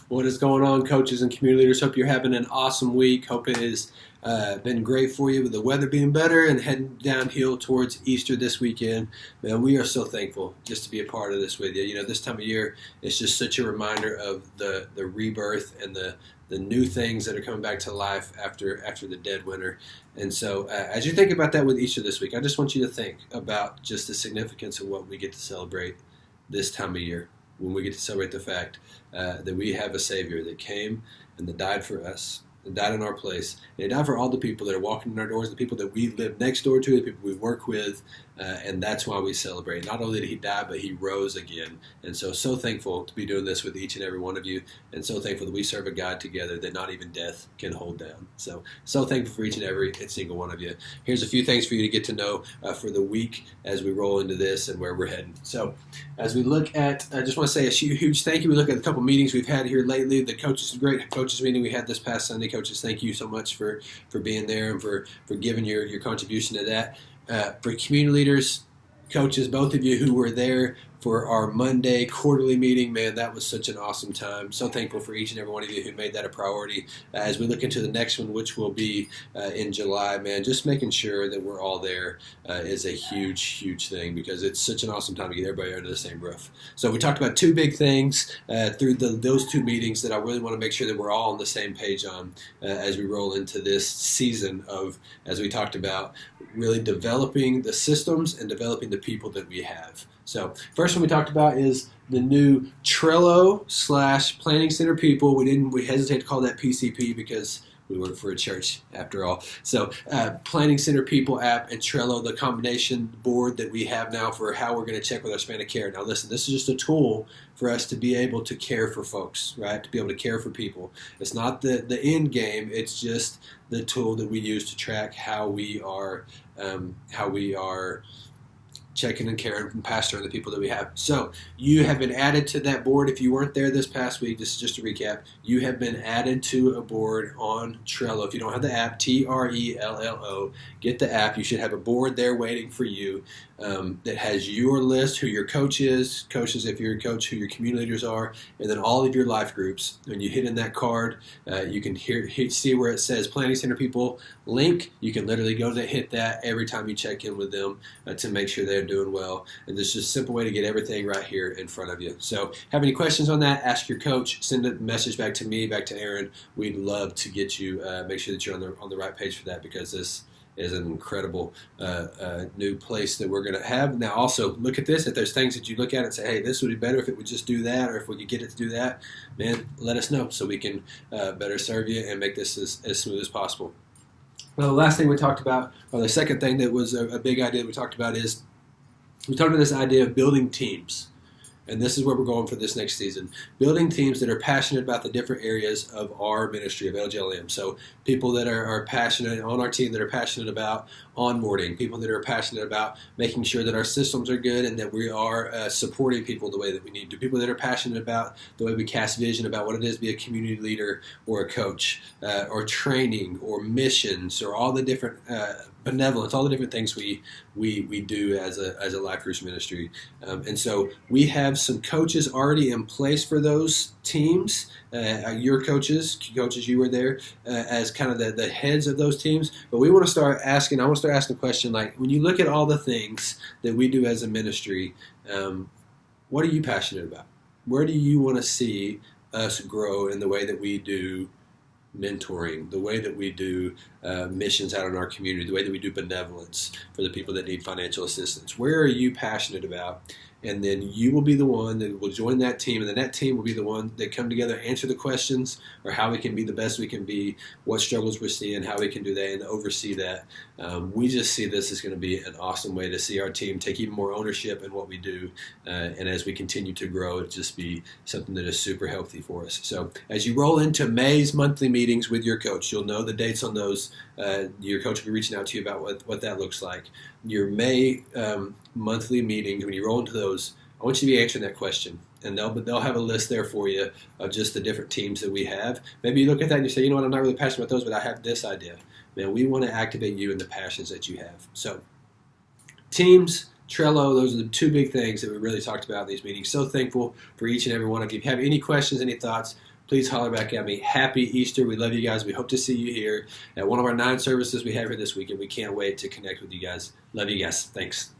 What is going on, coaches and community leaders? Hope you're having an awesome week. Hope it has been great for you with the weather being better and heading downhill towards Easter this weekend. Man, we are so thankful just to be a part of this with you. You know, this time of year, it's just such a reminder of the rebirth and the new things that are coming back to life after the dead winter. And so as you think about that with Easter this week, I just want you to think about just the significance of what we get to celebrate this time of year, when we get to celebrate the fact that we have a Savior that came and that died for us, and died in our place. And He died for all the people that are walking in our doors, the people that we live next door to, the people we work with, and that's why we celebrate. Not only did He die, but He rose again. And so thankful to be doing this with each and every one of you, and so thankful that we serve a God together that not even death can hold down. So thankful for each and every single one of you. Here's a few things for you to get to know for the week as we roll into this and where we're heading. So as we look at, I just want to say a huge thank you. We look at a couple meetings we've had here lately. The great coaches meeting we had this past Sunday. Coaches, thank you so much for being there and for giving your contribution to that. For community leaders, coaches, both of you who were there for our Monday quarterly meeting, man, that was such an awesome time. So thankful for each and every one of you who made that a priority. As we look into the next one, which will be in July, man, just making sure that we're all there is a huge thing, because it's such an awesome time to get everybody under the same roof. So we talked about two big things through those two meetings that I really want to make sure that we're all on the same page on as we roll into this season of, as we talked about, really developing the systems and developing the people that we have. So first one we talked about is the new Trello / Planning Center people. We hesitate to call that PCP because we work for a church after all. So Planning Center people app and Trello, the combination board that we have now for how we're going to check with our span of care. Now listen, this is just a tool for us to be able to care for folks, right? To be able to care for people. It's not the end game. It's just the tool that we use to track how we are checking and caring and pastoring the people that we have. So you have been added to that board. If you weren't there this past week, this is just a recap. You have been added to a board on Trello. If you don't have the app, Trello, get the app. You should have a board there waiting for you that has your list, who your coach is, coaches if you're a coach, who your community leaders are, and then all of your life groups. When you hit in that card, you can see where it says Planning Center People link. You can literally go to hit that every time you check in with them to make sure they're doing well. And this is just a simple way to get everything right here in front of you. So have any questions on that, ask your coach, send a message back to me, back to Aaron. We'd love to get you, make sure that you're on the right page for that, because this is an incredible new place that we're going to have. Now also look at this. If there's things that you look at and say, hey, this would be better if it would just do that, or if we could get it to do that, man, let us know so we can better serve you and make this as smooth as possible. Well, the last thing we talked about, or the second thing that was a big idea we talked about, is we talked about this idea of building teams. And this is where we're going for this next season. Building teams that are passionate about the different areas of our ministry of LGLM. So people that are passionate on our team, that are passionate about onboarding, people that are passionate about making sure that our systems are good and that we are supporting people the way that we need to. People that are passionate about the way we cast vision about what it is to be a community leader or a coach, or training or missions, or all the different benevolence, all the different things we do as a life groups ministry. And so we have some coaches already in place for those teams. Your coaches, you were there as kind of the heads of those teams. But I want to start asking a question like, when you look at all the things that we do as a ministry, what are you passionate about? Where do you want to see us grow in the way that we do mentoring, the way that we do missions out in our community, the way that we do benevolence for the people that need financial assistance? Where are you passionate about? And then you will be the one that will join that team, and then that team will be the one that come together, answer the questions, or how we can be the best we can be, what struggles we're seeing, how we can do that, and oversee that. We just see this as going to be an awesome way to see our team take even more ownership in what we do, and as we continue to grow, it just be something that is super healthy for us. So as you roll into May's monthly meetings with your coach, you'll know the dates on those. Your coach will be reaching out to you about what that looks like. Your May monthly meetings, when you roll into those, I want you to be answering that question. And they'll have a list there for you of just the different teams that we have. Maybe you look at that and you say, you know what, I'm not really passionate about those, but I have this idea. Man, we want to activate you in the passions that you have. So teams, Trello, those are the two big things that we really talked about in these meetings. So thankful for each and every one of you. If you have any questions, any thoughts, please holler back at me. Happy Easter. We love you guys. We hope to see you here at one of our 9 services we have here this weekend. We can't wait to connect with you guys. Love you guys. Thanks.